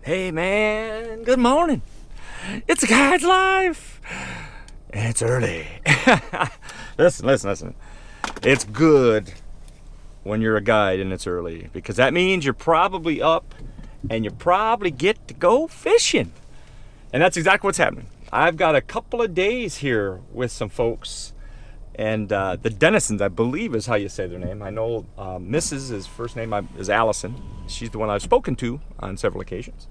Hey man, good morning. It's a guide's life. And it's early. Listen. It's good when you're a guide and it's early, because that means you're probably up and you probably get to go fishing. And that's exactly what's happening. I've got a couple of days here with some folks, and the Dennisons, I believe is how you say their name. I know Mrs.'s first name is Allison. She's the one I've spoken to on several occasions.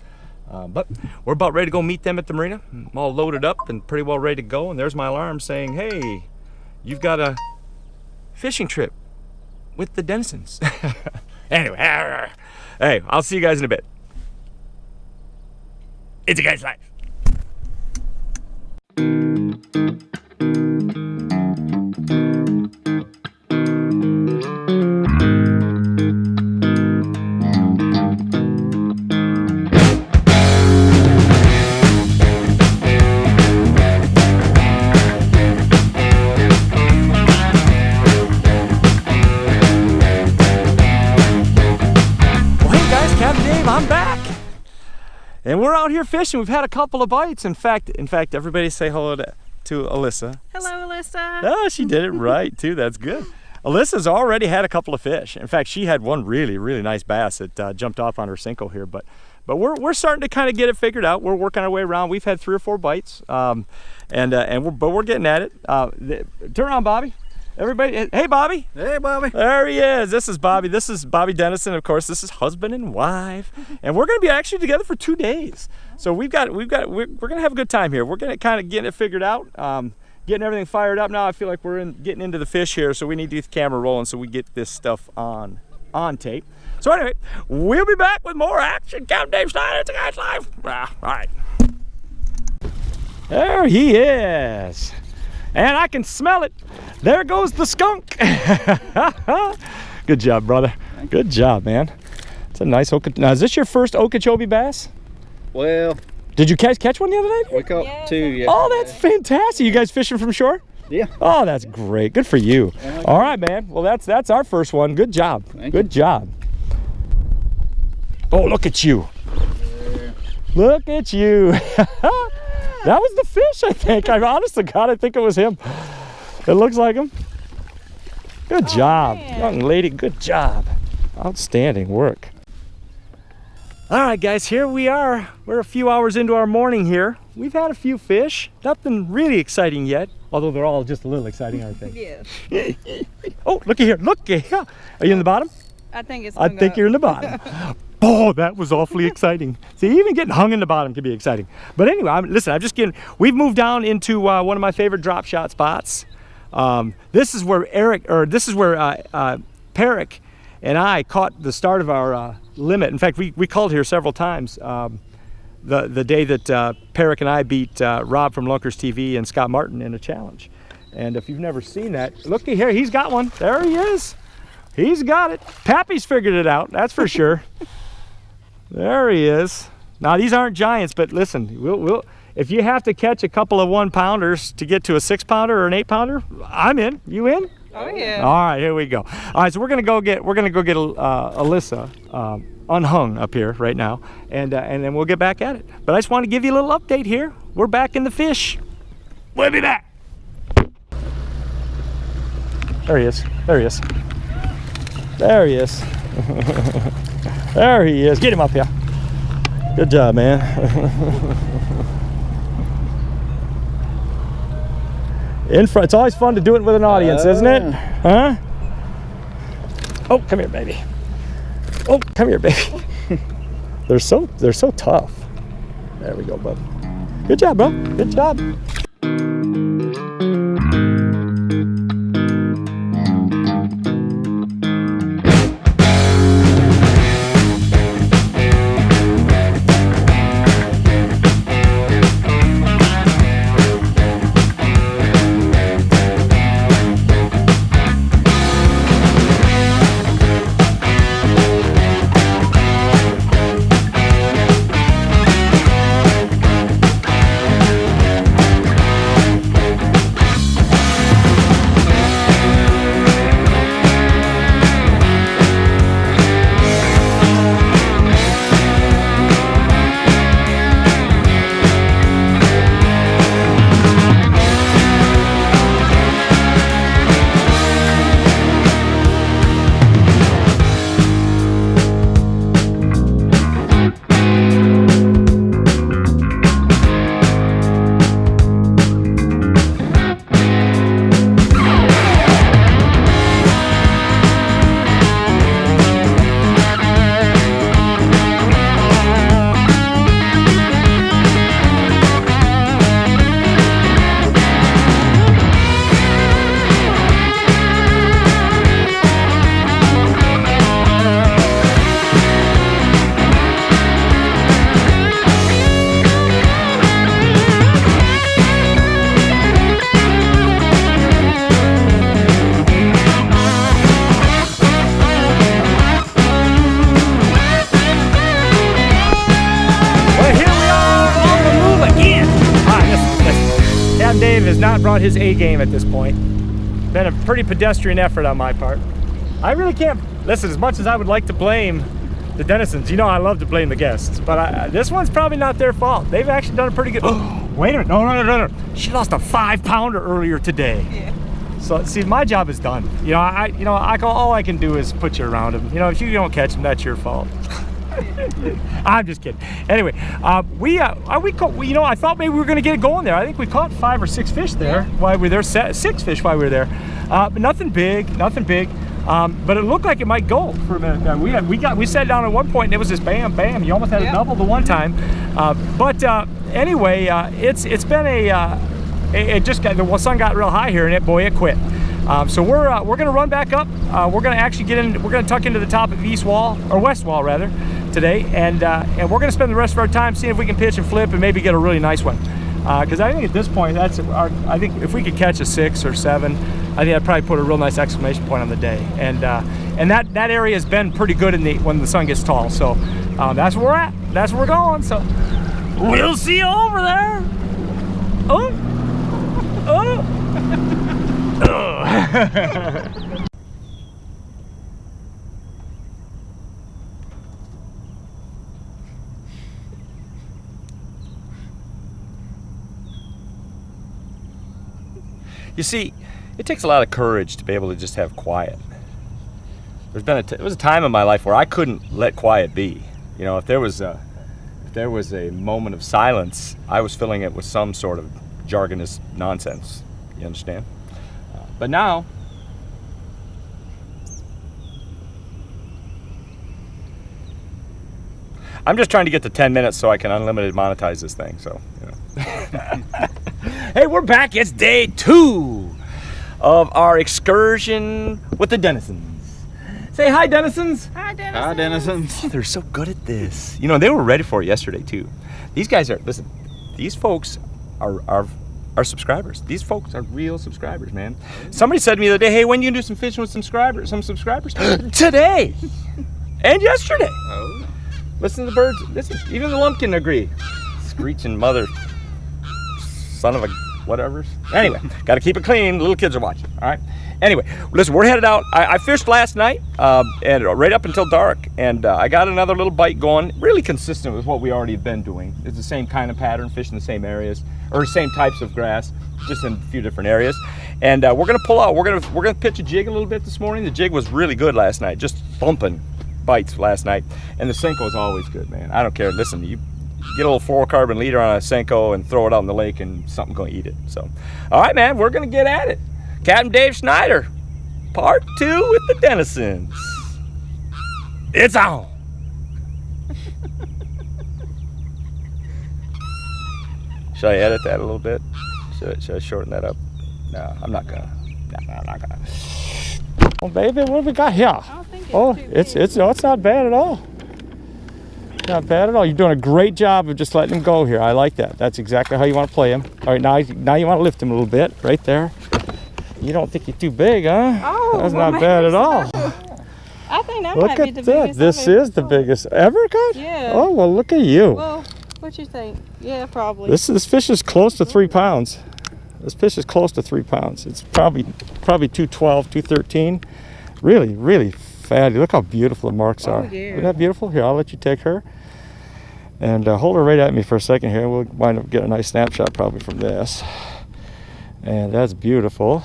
But we're about ready to go meet them at the marina. I'm all loaded up and pretty well ready to go. And there's my alarm saying, hey, you've got a fishing trip with the Dennisons. Anyway, hey, I'll see you guys in a bit. It's a guy's life. I'm back, and we're out here fishing. We've had a couple of bites. In fact, everybody say hello to Alyssa. Hello, Alyssa. Oh, she did it right too. That's good. Alyssa's already had a couple of fish. In fact, she had one really nice bass that jumped off on her Cinco here. But we're starting to kind of get it figured out. We're working our way around. We've had 3 or 4 bites, but we're getting at it. Turn around, Bobby. Everybody, hey Bobby. Hey Bobby. There he is. This is Bobby. This is Bobby Dennison. Of course, this is husband and wife, and we're going to be actually together for 2 days. So we're going to have a good time here. We're going to kind of get it figured out, getting everything fired up. Now I feel like we're getting into the fish here, so we need to get the camera rolling so we get this stuff on tape. So anyway, we'll be back with more action. Captain Dave Snyder, It's a Guy's Life. All right. There he is. And I can smell it. There goes the skunk. Good job, brother. Good job, man. It's a nice Okeechobee. Now, is this your first Okeechobee bass? Well, did you catch one the other day? We caught 2 yesterday. Oh, that's fantastic. You guys fishing from shore? Yeah. Oh, that's great. Good for you. All right, man. Well, that's our first one. Good job. Good job. Oh, look at you. Yeah. Look at you. That was the fish, I think. Honest to God, I think it was him. It looks like him. Good job, man. Young lady. Good job. Outstanding work. All right, guys, here we are. We're a few hours into our morning here. We've had a few fish. Nothing really exciting yet, although they're all just a little exciting, aren't they? Yeah. Oh, looky here. Look. Are you in the bottom? I think it's. I think you're in the bottom. Oh, that was awfully exciting. See, even getting hung in the bottom can be exciting. But anyway, we've moved down into one of my favorite drop shot spots. This is where Peric and I caught the start of our limit. In fact, we called here several times. The day that Peric and I beat Rob from Lunkers TV and Scott Martin in a challenge. And if you've never seen that, looky here, he's got one. There he is. He's got it. Pappy's figured it out, that's for sure. There he is. Now these aren't giants, but listen, we'll if you have to catch a couple of 1-pounders to get to a 6-pounder or an 8-pounder, I'm in. You in? Oh yeah. All right, here we go. All right, so we're gonna go get Alyssa unhung up here right now, and then we'll get back at it. But I just want to give you a little update here. We're back in the fish. We'll be back. There he is. There he is. There he is. There he is. Get him up here. Good job, man. In front. It's always fun to do it with an audience, isn't it? Huh? Oh, come here, baby. Oh, come here, baby. They're so tough. There we go, bud. Good job, bro. Good job. has not brought his A game at this point. Been a pretty pedestrian effort on my part. I really can't, listen, as much as I would like to blame the denizens, you know I love to blame the guests, but this one's probably not their fault. They've actually done a pretty good, wait a minute, no. She lost a 5-pounder earlier today. Yeah. So see, my job is done. All I can do is put you around him. If you don't catch him, that's your fault. I'm just kidding. Anyway, I thought maybe we were gonna get it going there. I think we caught 5 or 6 fish there while we were there. 6 fish while we were there, but nothing big. But it looked like it might go for a minute. We sat down at one point and it was just bam, bam. You almost had a double the one time. Anyway, it's been the sun got real high here and it quit. So we're gonna run back up. We're gonna actually we're gonna tuck into the top of East Wall, or West Wall rather, today, and we're gonna spend the rest of our time seeing if we can pitch and flip and maybe get a really nice one. Because I think at this point, I think if we could catch a 6 or 7, I think I'd probably put a real nice exclamation point on the day. And that area has been pretty good when the sun gets tall. So that's where we're at. That's where we're going. So we'll see you over there. You see, it takes a lot of courage to be able to just have quiet. There was a time in my life where I couldn't let quiet be. If there was a moment of silence, I was filling it with some sort of jargonous nonsense. You understand? But now, I'm just trying to get to 10 minutes so I can unlimited monetize this thing. So, Hey, we're back. It's day 2 of our excursion with the denizens. Say hi, denizens. Hi, denizens. Hi, denizens. Oh, they're so good at this. They were ready for it yesterday too. These guys these folks are subscribers. These folks are real subscribers, man. Somebody said to me the other day, hey, when you do some fishing with some subscribers? Today and yesterday. Oh. Listen to the birds. Listen, even the lumpkin agree. Screeching mother, son of a whatever. Anyway, got to keep it clean. Little kids are watching. All right. Anyway, listen, we're headed out. I fished last night and right up until dark, and I got another little bite going. Really consistent with what we already have been doing. It's the same kind of pattern, fishing the same areas or same types of grass, just in a few different areas. And we're gonna pull out. We're gonna pitch a jig a little bit this morning. The jig was really good last night, just thumping bites last night, and the Senko is always good, man. I don't care. Listen, you get a little fluorocarbon leader on a Senko and throw it out in the lake, and something's gonna eat it. So, all right, man, we're gonna get at it. Captain Dave Schneider, part 2 with the denizens. It's on. Should I edit that a little bit? Should I shorten that up? No, I'm not gonna. No, I'm not gonna. Oh, baby, what have we got here? I don't think It's not bad at all. Not bad at all. You're doing a great job of just letting him go here. I like that. That's exactly how you want to play him. All right, now you want to lift him a little bit, right there. You don't think he's too big, huh? Oh, that's well, not bad at all. I think that Look might be at the that. biggest. This is the biggest ever caught? Yeah. Oh, well, look at you. Well, what you think? Yeah, probably. This fish is close to 3 pounds. This fish is close to 3 pounds. It's probably 212, 213. Really, really fatty. Look how beautiful the marks are. Yeah. Isn't that beautiful? Here, I'll let you take her. And hold her right at me for a second here. We'll wind up getting a nice snapshot probably from this. And that's beautiful.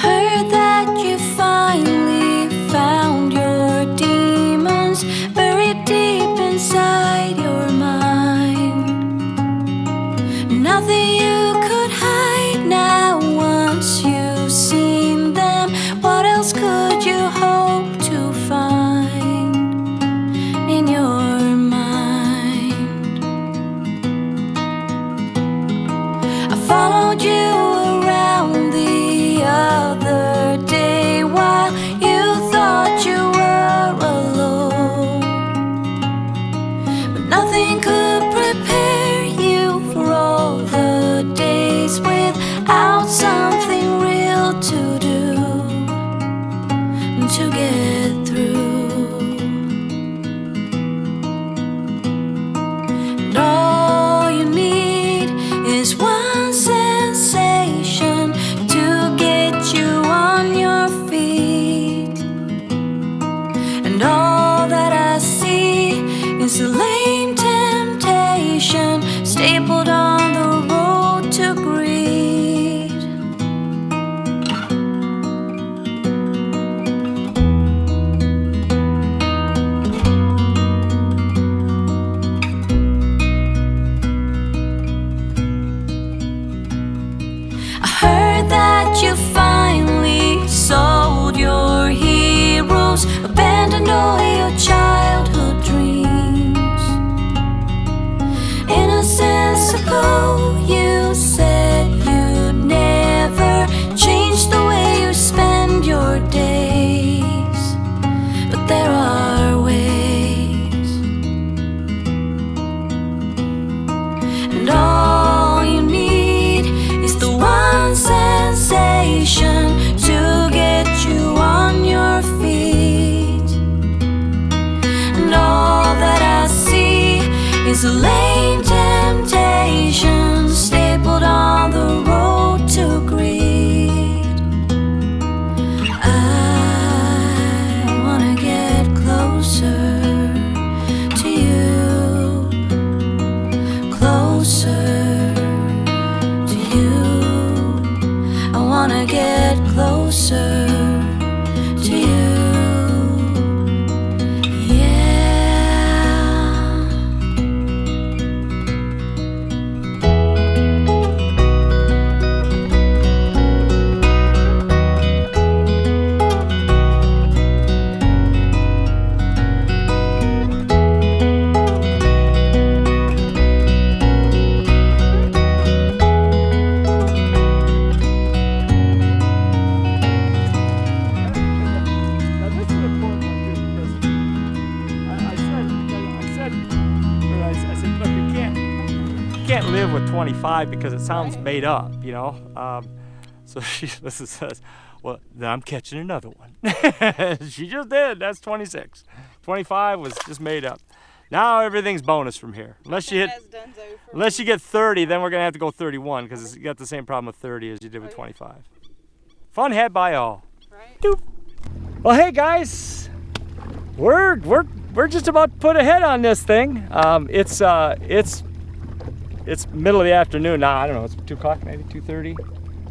Heard that you finally found your demons buried deep inside your mind. Nothing you could hide now once you've seen them. What else could you hope to find in your mind? I followed you around the other day. Why closer to you. Yeah. Now this is an important one too, because I said, look, you can't live with 25 because it sounds made up, you know. So she says, well, then I'm catching another one. She just did. That's 26. 25 was just made up. Now everything's bonus from here. Unless you get 30, then we're gonna have to go 31 because you got the same problem with 30 as you did with 25. Fun had by all. Right. Doop. Well, hey guys, we're just about to put a head on this thing. It's middle of the afternoon now. I don't know. It's 2 o'clock, maybe 2:30.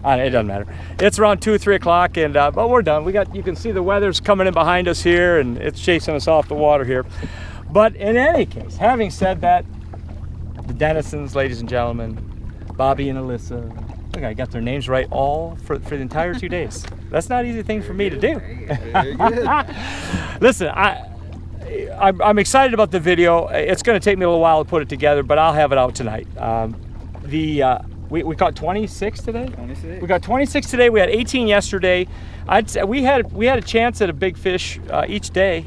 It doesn't matter. It's around 2 or 3 o'clock, and but we're done. You can see the weather's coming in behind us here, and it's chasing us off the water here. But in any case, having said that, the Dennisons, ladies and gentlemen, Bobby and Alyssa. Look, I got their names right all for the entire 2 days. That's not an easy thing for me to do. Very good. Listen, I'm excited about the video. It's going to take me a little while to put it together, but I'll have it out tonight. We caught 26 today. 26. We got 26 today. We had 18 yesterday. We had a chance at a big fish each day,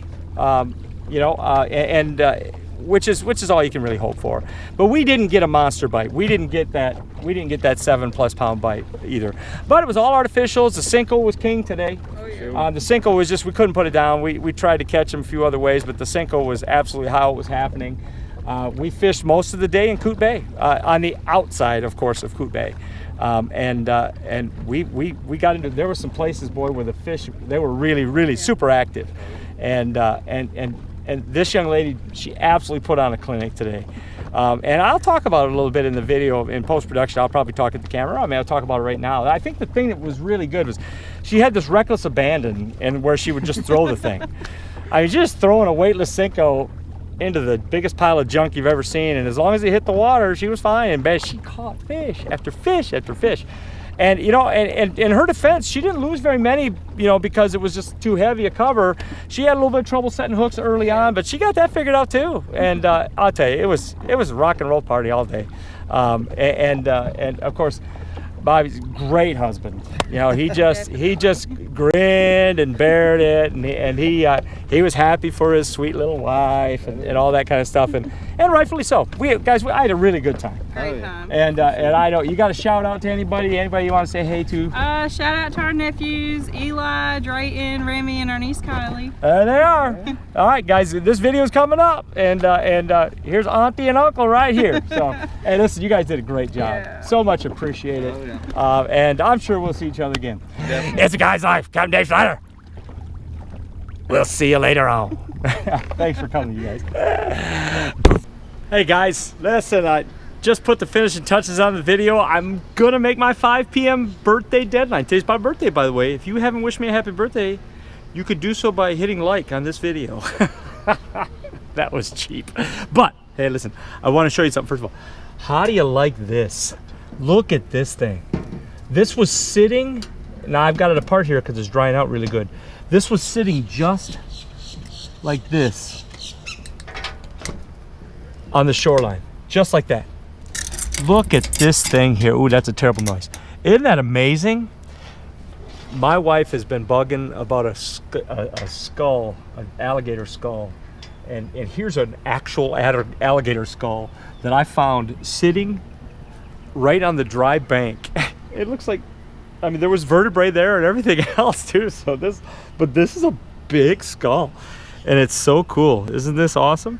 which is all you can really hope for. But we didn't get a monster bite. We didn't get that 7+ pound bite either. But it was all artificials. The Cinco was king today. Oh, yeah. The Cinco was just, we couldn't put it down. We tried to catch him a few other ways, but the Cinco was absolutely how it was happening. We fished most of the day in Coot Bay, on the outside, of course, of Coot Bay. And we got into, there were some places, boy, where the fish, they were really, really super active. And this young lady, she absolutely put on a clinic today. And I'll talk about it a little bit in the video in post-production. I'll probably talk at the camera. I mean, I'll talk about it right now. I think the thing that was really good was she had this reckless abandon and where she would just throw the thing. I mean, just throwing a weightless Cinco into the biggest pile of junk you've ever seen, and as long as it hit the water, she was fine. And she caught fish after fish after fish. And you know, and in her defense, she didn't lose very many, you know, because it was just too heavy a cover. She had a little bit of trouble setting hooks early on, but she got that figured out too. And I'll tell you, it was a rock and roll party all day. And of course, Bobby's a great husband. You know, he just grinned and bared it, and he was happy for his sweet little wife and all that kind of stuff, and rightfully so. I had a really good time. Great time. And I know you got a shout out to anybody you want to say hey to? Shout out to our nephews, Eli, Drayton, Remy, and our niece Kylie. There they are. All right, guys, this video's coming up, and here's Auntie and Uncle right here. So, hey, listen, you guys did a great job. Yeah. So much appreciated. Oh, yeah. And I'm sure we'll see each other again. Definitely. It's a guy's life. Captain Dave Snyder. We'll see you later on. Thanks for coming, you guys. Hey guys, listen, I just put the finishing touches on the video. I'm gonna make my 5 p.m. birthday deadline. Today's my birthday, by the way. If you haven't wished me a happy birthday, you could do so by hitting like on this video. That was cheap. But hey, listen, I want to show you something first of all. How do you like this? Look at this thing. This was sitting, now I've got it apart here because it's drying out really good. This was sitting just like this on the shoreline, just like that. Look at this thing here. Ooh, that's a terrible noise. Isn't that amazing? My wife has been bugging about a skull, an alligator skull. And here's an actual alligator skull that I found sitting right on the dry bank. It looks like, I mean, there was vertebrae there and everything else too. So this is a big skull, and it's so cool. Isn't this awesome?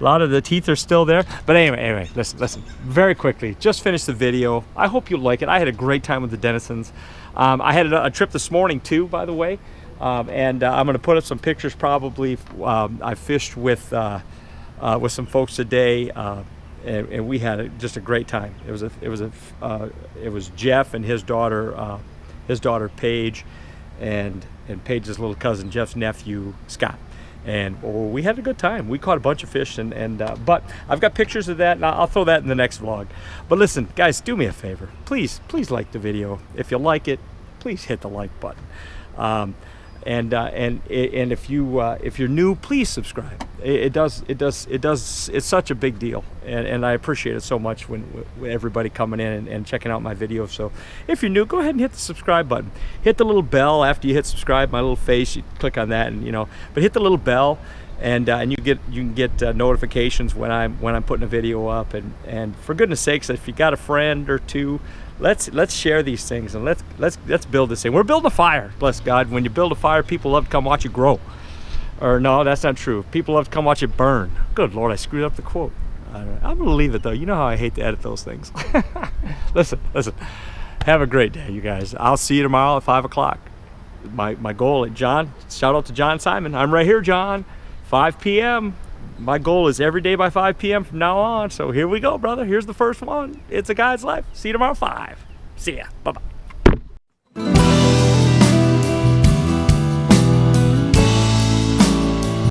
A lot of the teeth are still there. But anyway, listen, very quickly, just finished the video. I hope you like it. I had a great time with the Dennisons. I had a trip this morning too, by the way. And I'm gonna put up some pictures probably. I fished with some folks today. And we had just a great time. It was Jeff and his daughter his daughter Paige, and Paige's little cousin Jeff's nephew Scott. And we had a good time. We caught a bunch of fish, but I've got pictures of that, and I'll throw that in the next vlog. But listen, guys, do me a favor. Please like the video. If you like it, please hit the like button. And if you're new, please subscribe. It's such a big deal, and I appreciate it so much when everybody coming in and checking out my videos. So if you're new, go ahead and hit the subscribe button. Hit the little bell after you hit subscribe. My little face, you click on that, and but hit the little bell, and you can get notifications when I'm putting a video up. And for goodness sakes, if you got a friend or two, let's share these things, and let's build this thing. We're building a fire. Bless God. When you build a fire, people love to come watch you grow. Or no, that's not true. People love to come watch it burn. Good Lord, I screwed up the quote. I'm gonna leave it though. You know how I hate to edit those things. Listen. Have a great day, you guys. I'll see you tomorrow at 5 o'clock. My goal at John. Shout out to John Simon. I'm right here, John. 5 p.m. My goal is every day by 5 p.m. from now on. So here we go, brother. Here's the first one. It's a guy's life. See you tomorrow at 5. See ya. Bye-bye.